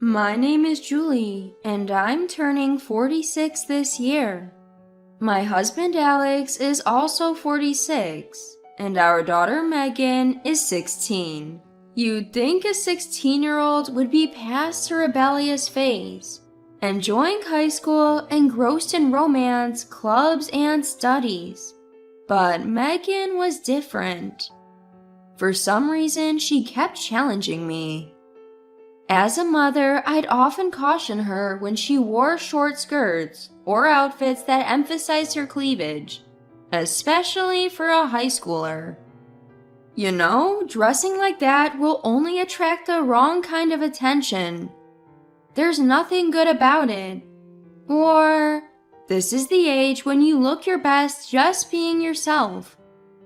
My name is Julie, and I'm turning 46 this year. My husband Alex is also 46, and our daughter Megan is 16. You'd think a 16-year-old would be past her rebellious phase, enjoying high school, engrossed in romance, clubs, and studies. But Megan was different. For some reason, she kept challenging me. As a mother, I'd often caution her when she wore short skirts or outfits that emphasized her cleavage, especially for a high schooler. You know, dressing like that will only attract the wrong kind of attention. There's nothing good about it. Or, this is the age when you look your best just being yourself.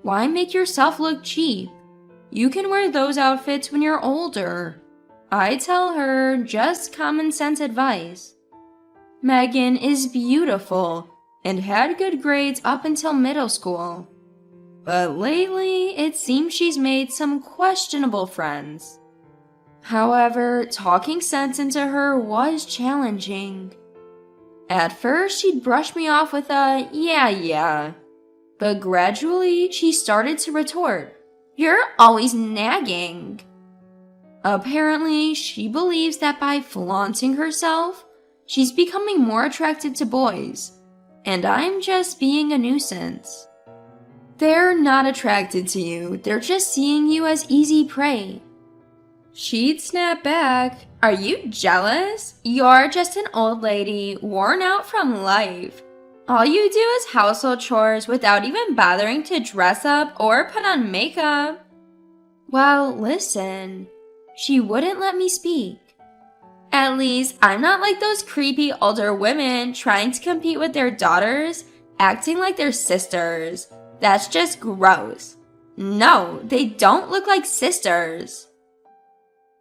Why make yourself look cheap? You can wear those outfits when you're older. I tell her just common sense advice. Megan is beautiful and had good grades up until middle school. But lately, it seems she's made some questionable friends. However, talking sense into her was challenging. At first, she'd brush me off with a, yeah. But gradually, she started to retort, "You're always nagging." Apparently, she believes that by flaunting herself, she's becoming more attractive to boys, and I'm just being a nuisance. They're not attracted to you, they're just seeing you as easy prey. She'd snap back, "Are you jealous? You're just an old lady, worn out from life. All you do is household chores without even bothering to dress up or put on makeup." Well, listen. She wouldn't let me speak. At least I'm not like those creepy older women trying to compete with their daughters, acting like they're sisters. That's just gross. No, they don't look like sisters.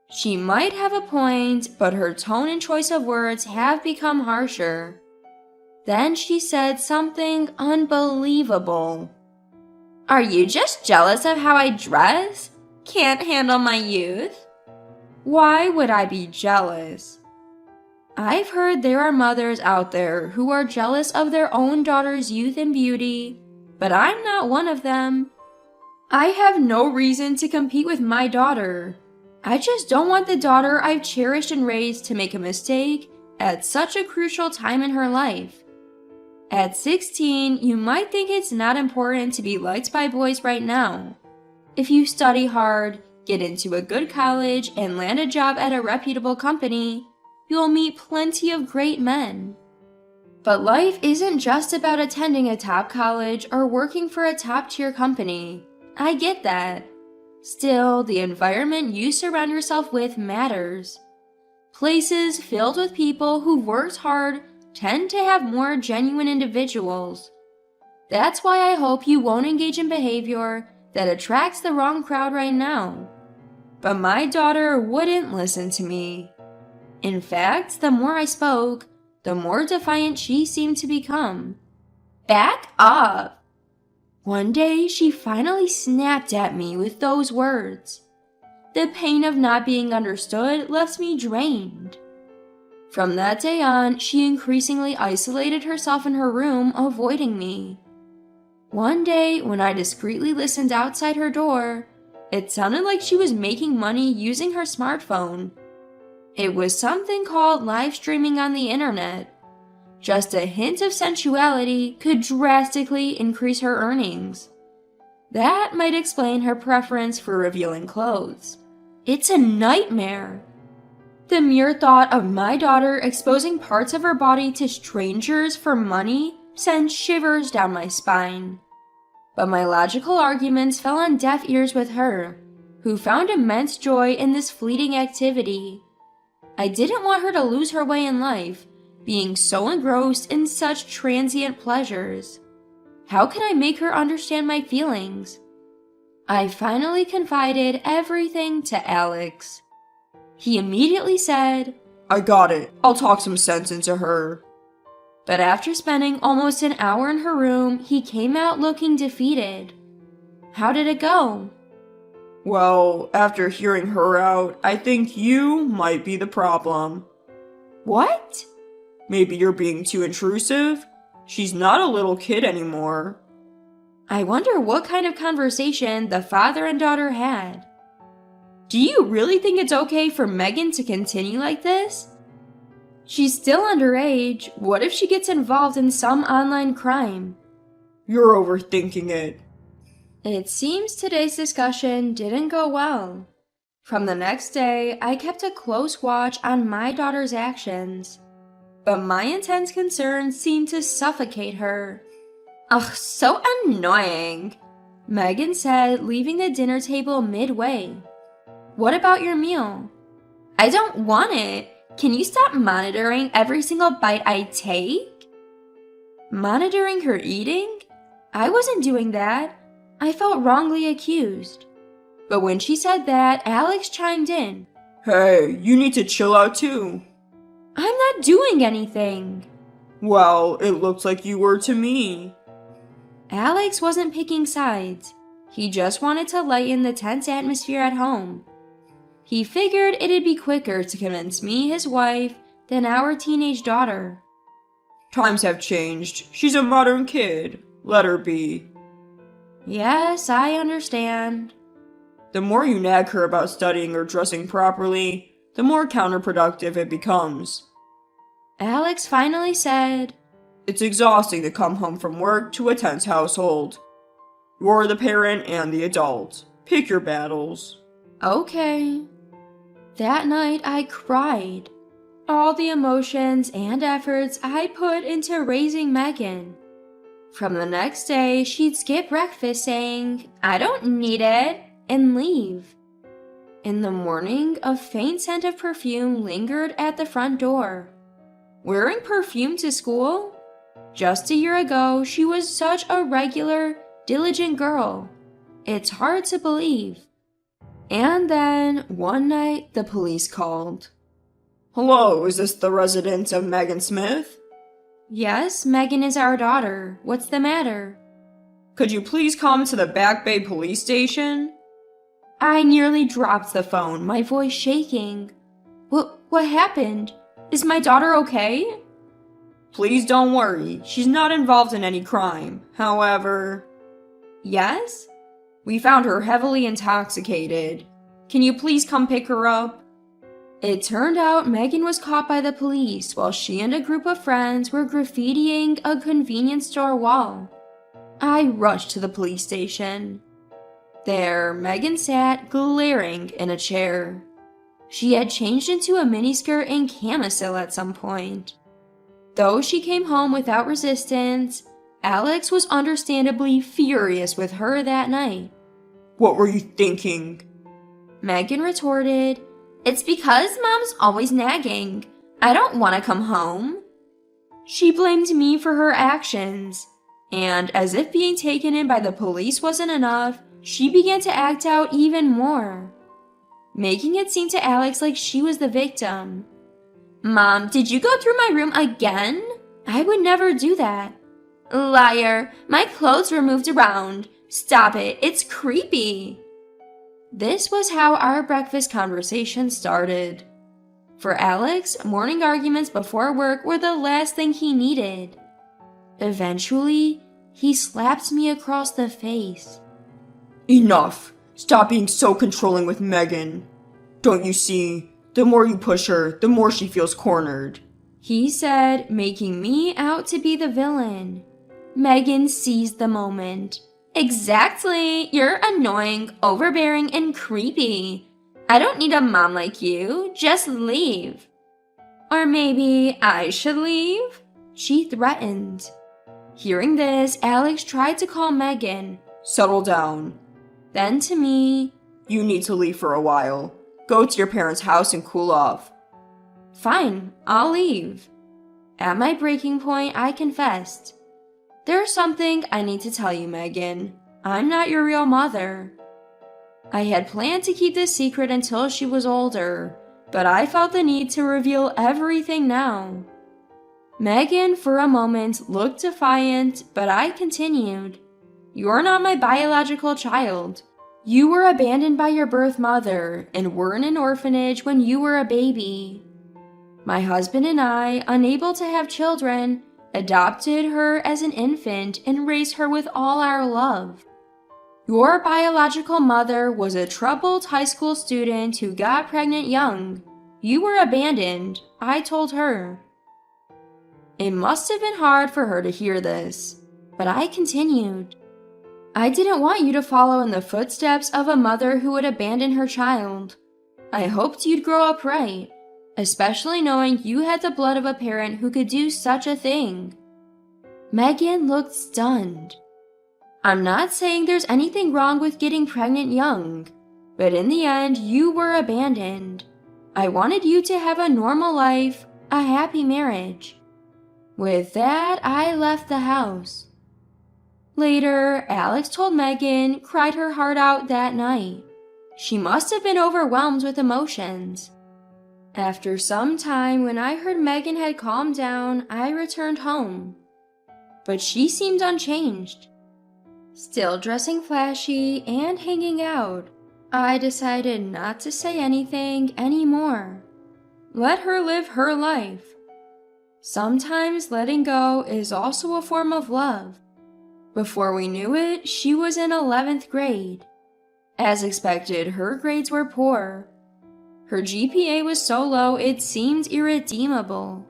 She might have a point, but her tone and choice of words have become harsher. Then she said something unbelievable. "Are you just jealous of how I dress? Can't handle my youth?" Why would I be jealous? I've heard there are mothers out there who are jealous of their own daughter's youth and beauty, but I'm not one of them. I have no reason to compete with my daughter. I just don't want the daughter I've cherished and raised to make a mistake at such a crucial time in her life. At 16, you might think it's not important to be liked by boys right now. If you study hard, get into a good college, and land a job at a reputable company, you'll meet plenty of great men. But life isn't just about attending a top college or working for a top-tier company. I get that. Still, the environment you surround yourself with matters. Places filled with people who worked hard tend to have more genuine individuals. That's why I hope you won't engage in behavior that attracts the wrong crowd right now. But my daughter wouldn't listen to me. In fact, the more I spoke, the more defiant she seemed to become. Back up! One day, she finally snapped at me with those words. The pain of not being understood left me drained. From that day on, she increasingly isolated herself in her room, avoiding me. One day, when I discreetly listened outside her door, it sounded like she was making money using her smartphone. It was something called live streaming on the internet. Just a hint of sensuality could drastically increase her earnings. That might explain her preference for revealing clothes. It's a nightmare. The mere thought of my daughter exposing parts of her body to strangers for money sent shivers down my spine. But my logical arguments fell on deaf ears with her, who found immense joy in this fleeting activity. I didn't want her to lose her way in life, being so engrossed in such transient pleasures. How could I make her understand my feelings? I finally confided everything to Alex. He immediately said, "I got it. I'll talk some sense into her." But after spending almost an hour in her room, he came out looking defeated. How did it go? Well, after hearing her out, I think you might be the problem. What? Maybe you're being too intrusive? She's not a little kid anymore. I wonder what kind of conversation the father and daughter had. Do you really think it's okay for Megan to continue like this? She's still underage. What if she gets involved in some online crime? You're overthinking it. It seems today's discussion didn't go well. From the next day, I kept a close watch on my daughter's actions. But my intense concerns seemed to suffocate her. Ugh, so annoying, Megan said, leaving the dinner table midway. What about your meal? I don't want it. Can you stop monitoring every single bite I take? Monitoring her eating? I wasn't doing that. I felt wrongly accused. But when she said that, Alex chimed in. Hey, you need to chill out too. I'm not doing anything. Well, it looks like you were to me. Alex wasn't picking sides. He just wanted to lighten the tense atmosphere at home. He figured it'd be quicker to convince me, his wife, than our teenage daughter. Times have changed. She's a modern kid. Let her be. Yes, I understand. The more you nag her about studying or dressing properly, the more counterproductive it becomes. Alex finally said, It's exhausting to come home from work to a tense household. You're the parent and the adult. Pick your battles. Okay. That night I cried. All the emotions and efforts I put into raising Megan. From the next day, she'd skip breakfast saying, I don't need it, and leave. In the morning, a faint scent of perfume lingered at the front door. Wearing perfume to school? Just a year ago, she was such a regular, diligent girl. It's hard to believe. And then, one night, the police called. Hello, is this the residence of Megan Smith? Yes, Megan is our daughter. What's the matter? Could you please come to the Back Bay police station? I nearly dropped the phone, my voice shaking. What happened? Is my daughter okay? Please don't worry, she's not involved in any crime. However... Yes? We found her heavily intoxicated. Can you please come pick her up? It turned out Megan was caught by the police while she and a group of friends were graffitiing a convenience store wall. I rushed to the police station. There, Megan sat, glaring in a chair. She had changed into a miniskirt and camisole at some point. Though she came home without resistance, Alex was understandably furious with her that night. What were you thinking? Megan retorted, It's because Mom's always nagging. I don't want to come home. She blamed me for her actions, and as if being taken in by the police wasn't enough, she began to act out even more, making it seem to Alex like she was the victim. Mom, did you go through my room again? I would never do that. Liar, my clothes were moved around. Stop it, it's creepy. This was how our breakfast conversation started. For Alex, morning arguments before work were the last thing he needed. Eventually, he slapped me across the face. Enough! Stop being so controlling with Megan. Don't you see? The more you push her, the more she feels cornered. He said, making me out to be the villain. Megan seized the moment. Exactly! You're annoying, overbearing, and creepy. I don't need a mom like you. Just leave. Or maybe I should leave? She threatened. Hearing this, Alex tried to calm Megan. Settle down. Then to me, You need to leave for a while. Go to your parents' house and cool off. Fine, I'll leave. At my breaking point, I confessed. There's something I need to tell you, Megan. I'm not your real mother. I had planned to keep this secret until she was older, but I felt the need to reveal everything now. Megan, for a moment, looked defiant, but I continued. You're not my biological child. You were abandoned by your birth mother and were in an orphanage when you were a baby. My husband and I, unable to have children, adopted her as an infant and raised her with all our love. Your biological mother was a troubled high school student who got pregnant young. You were abandoned, I told her. It must have been hard for her to hear this, but I continued. I didn't want you to follow in the footsteps of a mother who would abandon her child. I hoped you'd grow up right, especially knowing you had the blood of a parent who could do such a thing. Megan looked stunned. I'm not saying there's anything wrong with getting pregnant young, but in the end, you were abandoned. I wanted you to have a normal life, a happy marriage. With that, I left the house. Later, Alex told Megan cried her heart out that night. She must have been overwhelmed with emotions. After some time, when I heard Megan had calmed down, I returned home. But she seemed unchanged. Still dressing flashy and hanging out, I decided not to say anything anymore. Let her live her life. Sometimes letting go is also a form of love. Before we knew it, she was in 11th grade. As expected, her grades were poor. Her GPA was so low it seemed irredeemable.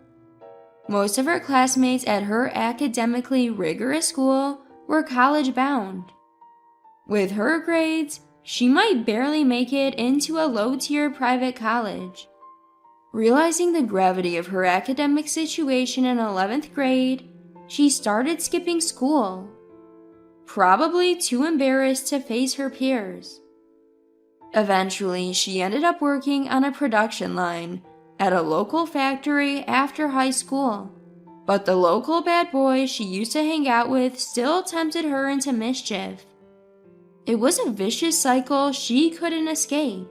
Most of her classmates at her academically rigorous school were college-bound. With her grades, she might barely make it into a low-tier private college. Realizing the gravity of her academic situation in 11th grade, she started skipping school, probably too embarrassed to face her peers. Eventually, she ended up working on a production line at a local factory after high school. But the local bad boy she used to hang out with still tempted her into mischief. It was a vicious cycle she couldn't escape.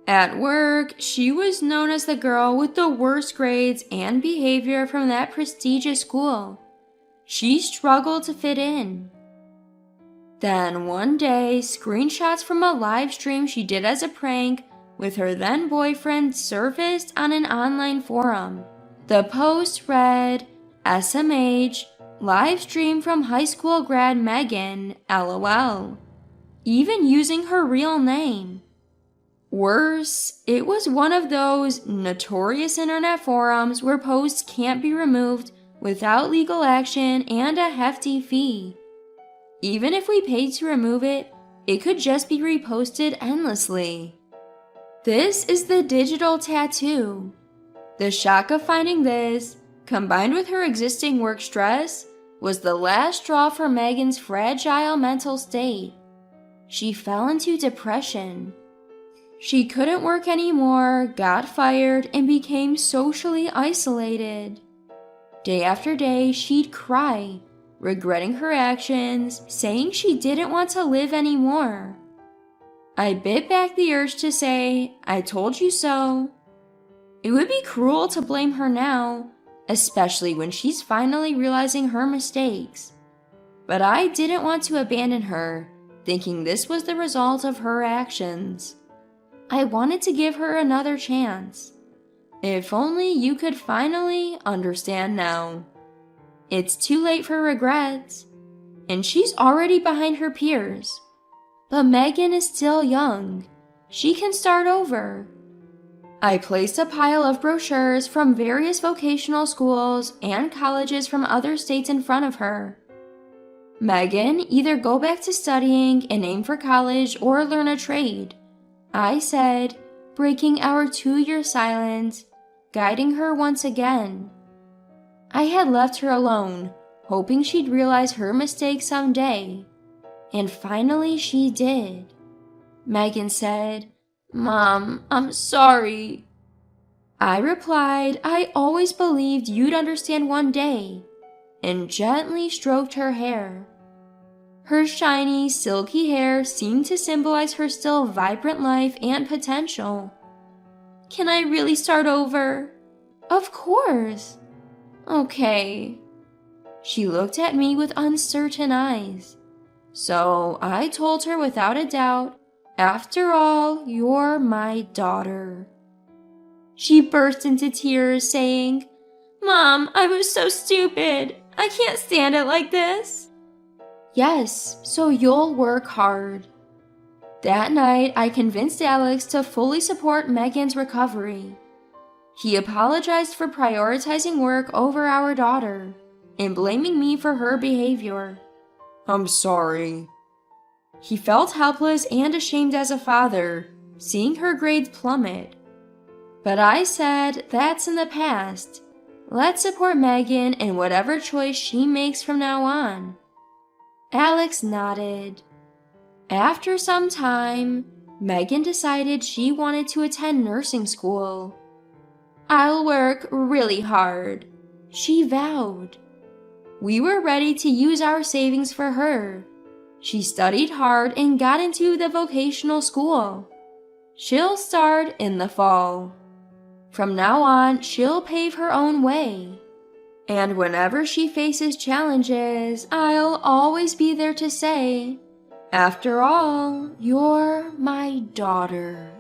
At work, she was known as the girl with the worst grades and behavior from that prestigious school. She struggled to fit in. Then one day, screenshots from a live stream she did as a prank with her then boyfriend surfaced on an online forum. The post read, SMH, live stream from high school grad Megan, LOL. Even using her real name. Worse, it was one of those notorious internet forums where posts can't be removed without legal action and a hefty fee. Even if we paid to remove it, it could just be reposted endlessly. This is the digital tattoo. The shock of finding this, combined with her existing work stress, was the last straw for Megan's fragile mental state. She fell into depression. She couldn't work anymore, got fired, and became socially isolated. Day after day, she'd cry, regretting her actions, saying she didn't want to live anymore. I bit back the urge to say, I told you so. It would be cruel to blame her now, especially when she's finally realizing her mistakes. But I didn't want to abandon her, thinking this was the result of her actions. I wanted to give her another chance. If only you could finally understand now. It's too late for regrets, and she's already behind her peers. But Megan is still young. She can start over. I placed a pile of brochures from various vocational schools and colleges from other states in front of her. Megan, either go back to studying and aim for college or learn a trade, I said, breaking our 2-year silence, guiding her once again. I had left her alone, hoping she'd realize her mistake someday. And finally she did. Megan said, Mom, I'm sorry. I replied, I always believed you'd understand one day, and gently stroked her hair. Her shiny, silky hair seemed to symbolize her still vibrant life and potential. Can I really start over? Of course. Okay. She looked at me with uncertain eyes. So I told her without a doubt, after all, you're my daughter. She burst into tears, saying, Mom, I was so stupid. I can't stand it like this. Yes, so you'll work hard. That night, I convinced Alex to fully support Megan's recovery. He apologized for prioritizing work over our daughter and blaming me for her behavior. I'm sorry. He felt helpless and ashamed as a father, seeing her grades plummet. But I said, that's in the past. Let's support Megan in whatever choice she makes from now on. Alex nodded. After some time, Megan decided she wanted to attend nursing school. I'll work really hard, she vowed. We were ready to use our savings for her. She studied hard and got into the vocational school. She'll start in the fall. From now on, she'll pave her own way. And whenever she faces challenges, I'll always be there to say, after all, you're my daughter.